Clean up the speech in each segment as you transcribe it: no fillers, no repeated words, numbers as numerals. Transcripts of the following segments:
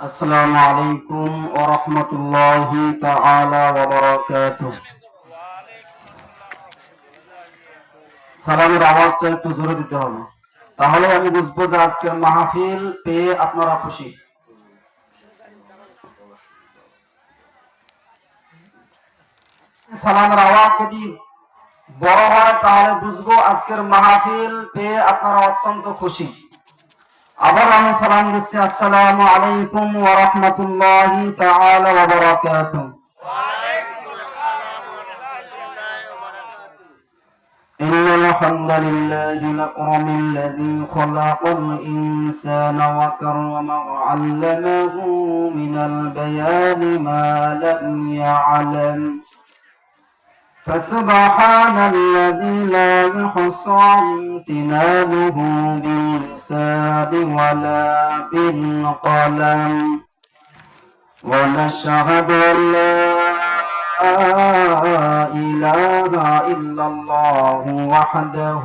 আসসালামু আলাইকুম ওয়া রাহমাতুল্লাহি তাআলা ওয়া বারাকাতুহু। সালামের আওয়াজটা একটু জোরে দিতে হবে, তাহলে আমি বুঝবো যে আজকের মাহফিল পেয়ে আপনারা খুশি। সালামের আওয়াজ যদি বড় হয় তাহলে বুঝবো আজকের মাহফিল পেয়ে আপনারা অত্যন্ত খুশি। আবার আমি সালাম দিচ্ছি, আসসালামু আলাইকুম ওয়া রাহমাতুল্লাহি তাআলা ওয়া বারাকাতুহু। إن الحمد لله الأكرم الذي خلق الإنسان وكرمه وعلمه من البيان ما لم يعلم فسبحان الذي لا يحصى امتنانه باللسان ولا بالقلم ونشهد أن لا إله إلا الله وحده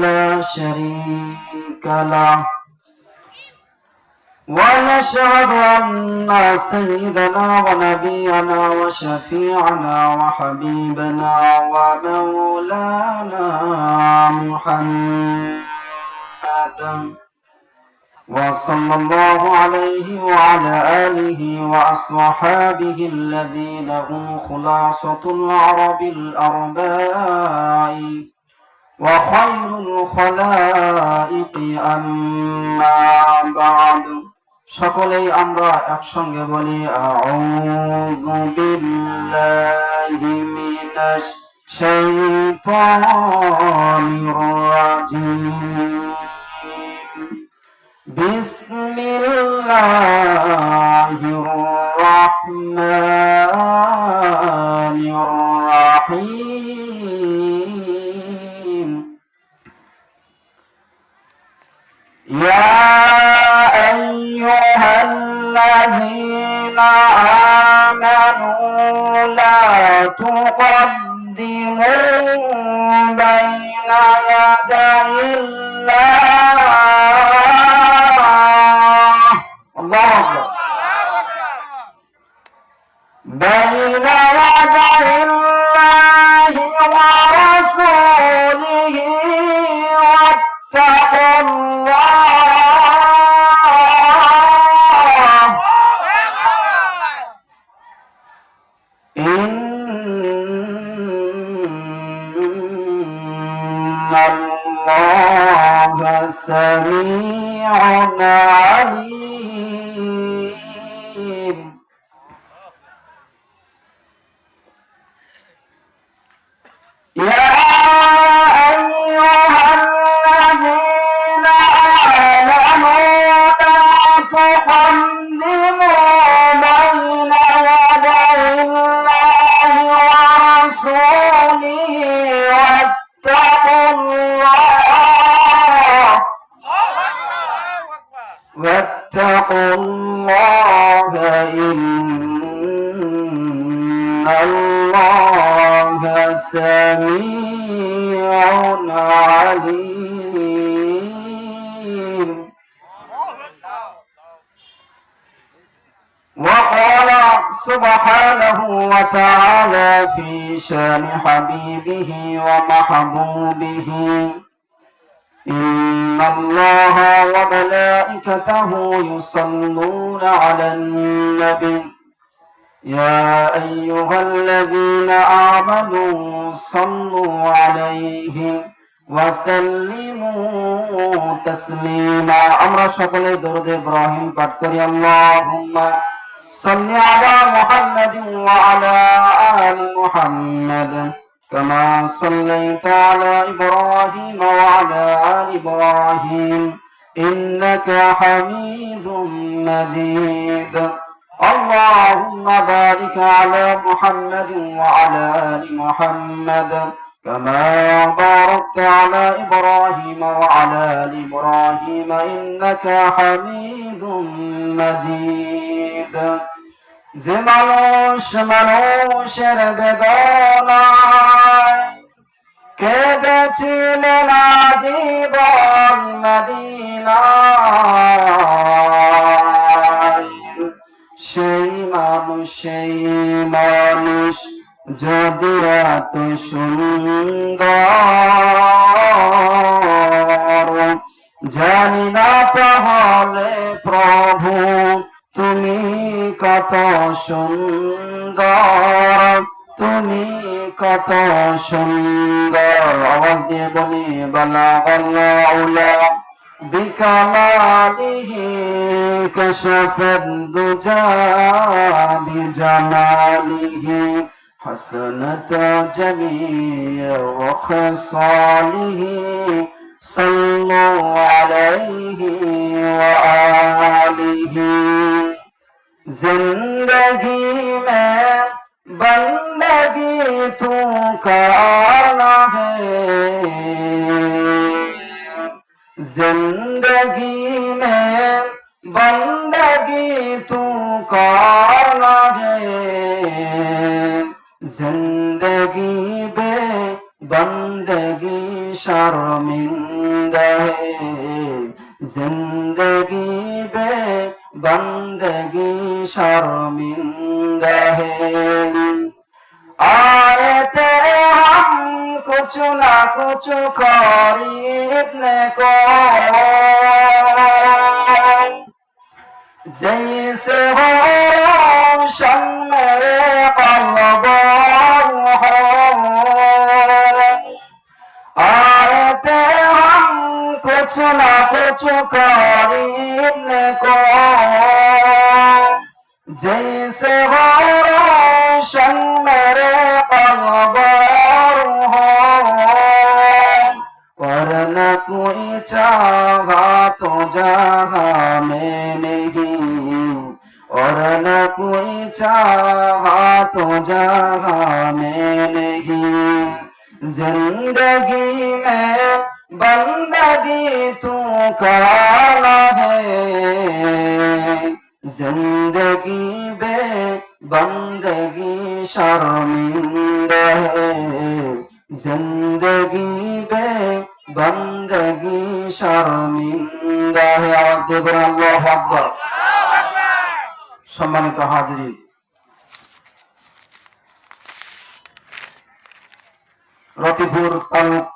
لا شريك له ونشهد أن سيدنا ونبينا وشفيعنا وحبيبنا ومولانا محمدا وصلى الله عليه وعلى آله وأصحابه الذين هم خلاصة العرب الأرباء وخير الخلائق أما بعد সকলেই আমরা একসঙ্গে বলি আউযু বিল্লাহি মিনাশ শাইতানির রাজিম বিসমিল্লাহির রাহমানির রাহিম ইয়া আইয়ুহাল্লাযীনা আমানু লা তুকদ্দিমু বাইনা ইয়াদাইল্লাহ بين يدي الله ورسوله واتقوا الله إن الله سميع عليم يا أيها الذين آمنوا لا تقدموا بين يدي الله ورسوله واتقوا الله إن الله سميع عليم وقال سبحانه وتعالى في شان حبيبه ومحبوبه إن الله وملائكته يصلون على النبي يا أيها الذين آمنوا صلوا عليه وسلموا تسليما আমরা সকলে দরুদ ইব্রাহিম পাঠ করি আল্লাহুম্মা সাল্লি আলা মুহাম্মাদিন ওয়া আলা আলি মুহাম্মাদ كما صليت على إبراهيم وعلى آل إبراهيم إنك حميد مجيد اللهم بارك على محمد وعلى آل محمد كما باركت على إبراهيم وعلى آل إبراهيم إنك حميد مجيد যে মানুষ মানুষের বেদনায় কেঁদেছিলেন আজীবন মদিনায় সেই মানুষ যদি এত সুন্দর, জানি না তাহলে প্রভু তুমি কত সুন্দর, তুমি কত সুন্দর। আওয়াজ দিয়ে বলি বালাগাল্লাউলা বিকামালিহি কাশাফাদ দুজা বিজামালিহি حسنت جميع خصاله صلوا عليه وآله जिंदगी में बंदगी तू करना है, जिंदगी में बंदगी तू करना है, जिंदगी बे बंदगी शर्मिंदा है, जिंदगी बे बंदगी शर्मिंदा है। आए थे हम कुछ ना कुछ खरीदने को, जैसे हो रोशन मेरे क़ल्ब हो, आए थे हम कुछ ना कुछ खरीदने को, जैसे हो रोशन मेरे क़ल्ब हो, और न कोई चाहा तो जहाँ में नहीं, और न कोई चाहा तो जहाँ में नहीं, जिंदगी में बंदगी तू करना है, जिंदगी बे बंदगी शर्मिंदा है, जिंदगी बे बंदगी शर्मिंदा है। आवाज देবেন আল্লাহু আকবার। সম্মানিত হাজিরিন, রতিপুর তালুক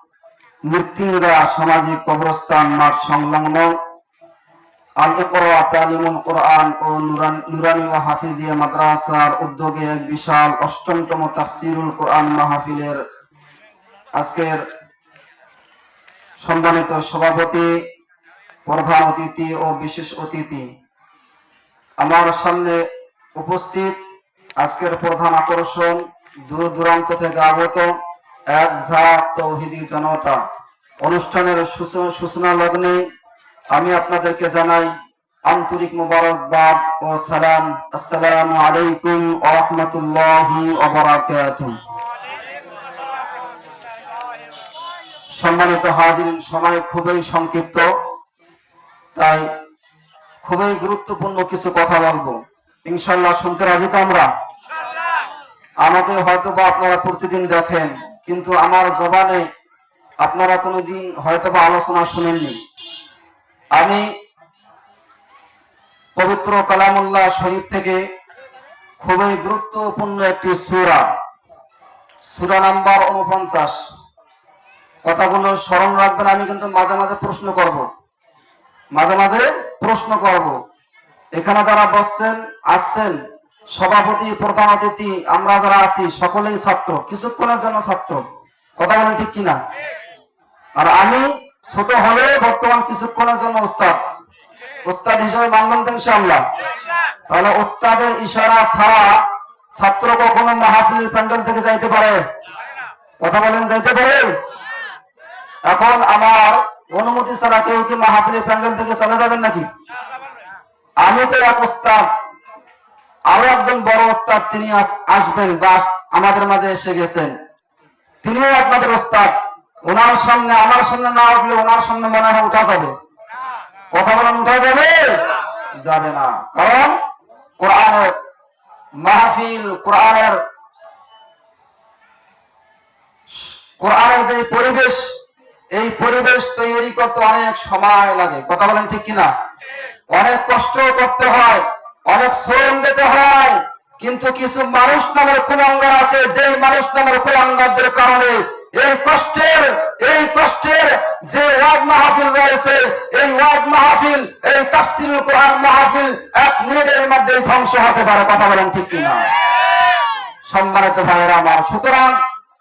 মৃত্যুঞ্জা সামাজিক কবরস্থান মাঠ সংলগ্ন আল ইকরা তালিমুল কোরআন ও নুরানি ও হাফিজিয়া মাদ্রাসার উদ্যোগে এক বিশাল অষ্টমতম তাফসিরুল কোরআন মাহফিলের আজকের সম্মানিত সভাপতি, প্রধান অতিথি ও বিশেষ অতিথি, আমার সামনে উপস্থিত আজকের প্রধান আকর্ষণ, দূর দূরান্ত থেকে আগত এক ঝাঁক তৌহিদি জনতা। অনুষ্ঠানের সূচনা লগ্নে আমি আপনাদেরকে জানাই আন্তরিক মোবারকবাদ ও সালাম। আসসালামু আলাইকুম ওয়া রাহমাতুল্লাহি ওয়া বারাকাতুহু। সম্মানিত হাজিরিন, সময় খুবই সংক্ষিপ্ত, তাই খুবই গুরুত্বপূর্ণ কিছু কথা বলবো। ইনশাআল্লাহ শুনতে রাজি তো আমরা? আমাকে হয়তোবা আপনারা প্রতিদিন দেখেন, কিন্তু আমার জবানে আপনারা কোনোদিন হয়তোবা আলোচনা শুনেননি। আমি পবিত্র কালামুল্লাহ শরীফ থেকে খুবই গুরুত্বপূর্ণ একটি সূরা, সূরা নাম্বার 49, কথাগুলো স্মরণ রাখবেন। আমি কিন্তু মাঝে মাঝে প্রশ্ন করব, মাঝে মাঝে প্রশ্ন করব। এখানে যারা বসছেন আসছেন, সভাপতি, প্রধান অতিথি, আমরা যারা আছি সকলেই ছাত্র, কিছুক্ষণের জন্য ছাত্র। কথা বলেন ঠিক কিনা? আর আমি ছোট হলে বর্তমান কিছুক্ষণের জন্য ওস্তাদ, ওস্তাদ হিসেবে মানবেন তো ইনশাআল্লাহ? তাহলে ওস্তাদের ইশারা ছাড়া ছাত্র কখনো মাহফিল প্যান্ডেল থেকে যাইতে পারে? কথা বলেন, যাইতে পারে? এখন আমার অনুমতি ছাড়া কেউ কি মাহফিলের প্যান্ডেল থেকে চলে যাবেন নাকি? আমি তো এক ওস্তাদ, আরো একজন বড় ওস্তাদ তিনি আসবেন বা আমাদের মাঝে এসে গেছেন, তিনিও আপনাদের ওস্তাদ। ওনার সামনে, আমার সামনে না উঠলে ওনার সামনে মনে হয় উঠা যাবে। কথা বলেন, উঠা যাবে? যাবে না। কারণ কোরআনের মাহফিল, কোরআনের যে পরিবেশ, এই পরিবেশ তৈরি করতে অনেক সময় লাগে। কথা বলেন ঠিক কিনা? অনেক কষ্ট করতে হয়, অনেক শ্রম দিতে হয়, কিন্তু কিছু মানুষ নামের কুলাঙ্গার আছে, যে মানুষ নামের কুলাঙ্গারদের কারণে এই কষ্টের যে ওয়াজ মাহফিল রয়েছে, এই ওয়াজ মাহফিল, এই তাফসীরুল কোরআন মাহফিল 1 মিনিটের মধ্যে ধ্বংস হতে পারে। কথা বলেন ঠিক কিনা? সম্মানিত ভাইয়েরা আমার, সুতরাং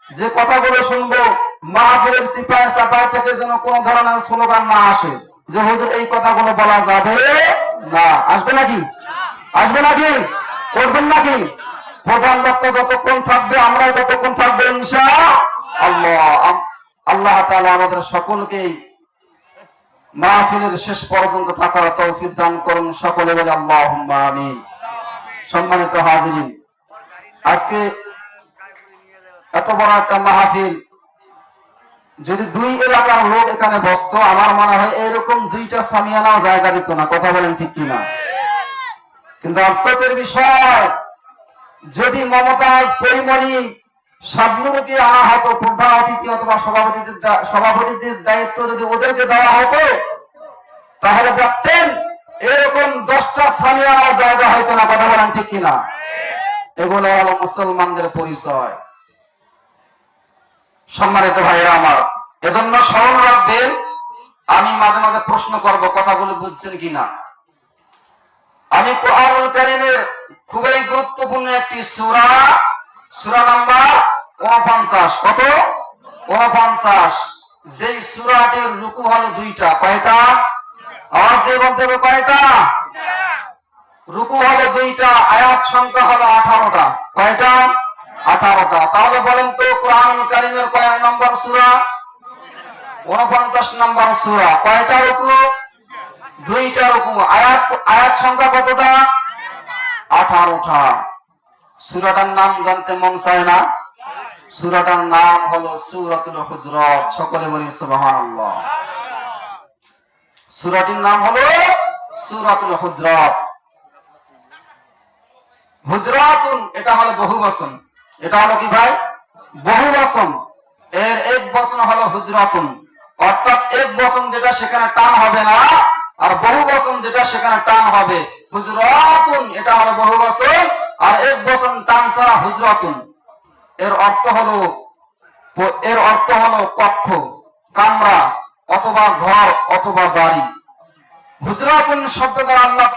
যে কথাগুলো শুনবো মাহফিলের সিপাহি সাফাই থেকে যেন কোনো ধরনের স্লোগান না আসে যে হুজুর এই কথাগুলো বলা যাবে না। আসবে নাকি? আসবে নাকি? করবেন নাকি? প্রধান বক্তা যতক্ষণ থাকবে আমরাও ততক্ষণ থাকবে ইনশাআল্লাহ। আল্লাহ তাআলা আমাদের সকলকেই মাহফিলের শেষ পর্যন্ত থাকার তৌফিক দান করুন। সকলে বলে আল্লাহুম্মা আমিন। সম্মানিত হাজিরিন, আজকে এত বড় একটা মাহফিল যদি 2 এলাকার লোক এখানে বসতো, আমার মনে হয় এরকম 2টা সামিয়ানাও জায়গা দিত না। কথা বলেন ঠিক কিনা? কিন্তু আফসোসের বিষয়, যদি মমতাজ পরিমণি শাবনুরকে আনা হতো প্রধান অতিথি অথবা সভাপতিদের দায়িত্ব যদি ওদেরকে দেওয়া হতো, তাহলে দেখতেন এরকম 10টা সামিয়ানাও জায়গা হয়তো না। কথা বলেন ঠিক কিনা? এগুলো হলো মুসলমানদের পরিচয়। সম্মানিত ভাইরা আমার, এজন্য স্মরণ রাখবেন, আমি মাঝে মাঝে প্রশ্ন করব, কথাগুলো বুঝছেন কিনা। আমি কোরআনুল কারীমের খুবই গুরুত্বপূর্ণ একটি সূরা, সূরা নাম্বার 49। কত? 49। যেই সূরাটির রুকু হলো 2টা। কয়টা? আওয়াজ দিয়ে বলতে হবে, কয়টা? রুকু হলো 2টা, আয়াত সংখ্যা হলো 18টা। কয়টা? 18টা। তাহলে বলেন তো কোরআনুল কারীমের কয় নম্বর সূরা? 49 নম্বর সূরা। কয়টা রুকু? 2টা রুকু। আয়াত সংখ্যা কতটা? 18টা। সূরাটার নাম জানতে মন চায় না? সূরাটার নাম হলো সূরাতুল হুজরাত। সকলে বলি সুবহানাল্লাহ। সূরাটির নাম হলো সূরাতুল হুজরাত। হুজরাতুন এটা হলো বহুবচন। এটা হলো কি ভাই? বহুবচন। এর এক বচন হলো হুজরাতুন, অর্থাৎ এক বচন যেটা সেখানে টান হবে না, আর বহুবচন যেটা সেখানে টান হবে। হুজরাতুন এটা হলো বহুবচন, আর এক বচন টান ছাড়া হুজরাতুন। এর অর্থ হলো কক্ষ, কামরা অথবা ঘর অথবা বাড়ি। হুজরাতুন শব্দ দ্বারা আল্লাহ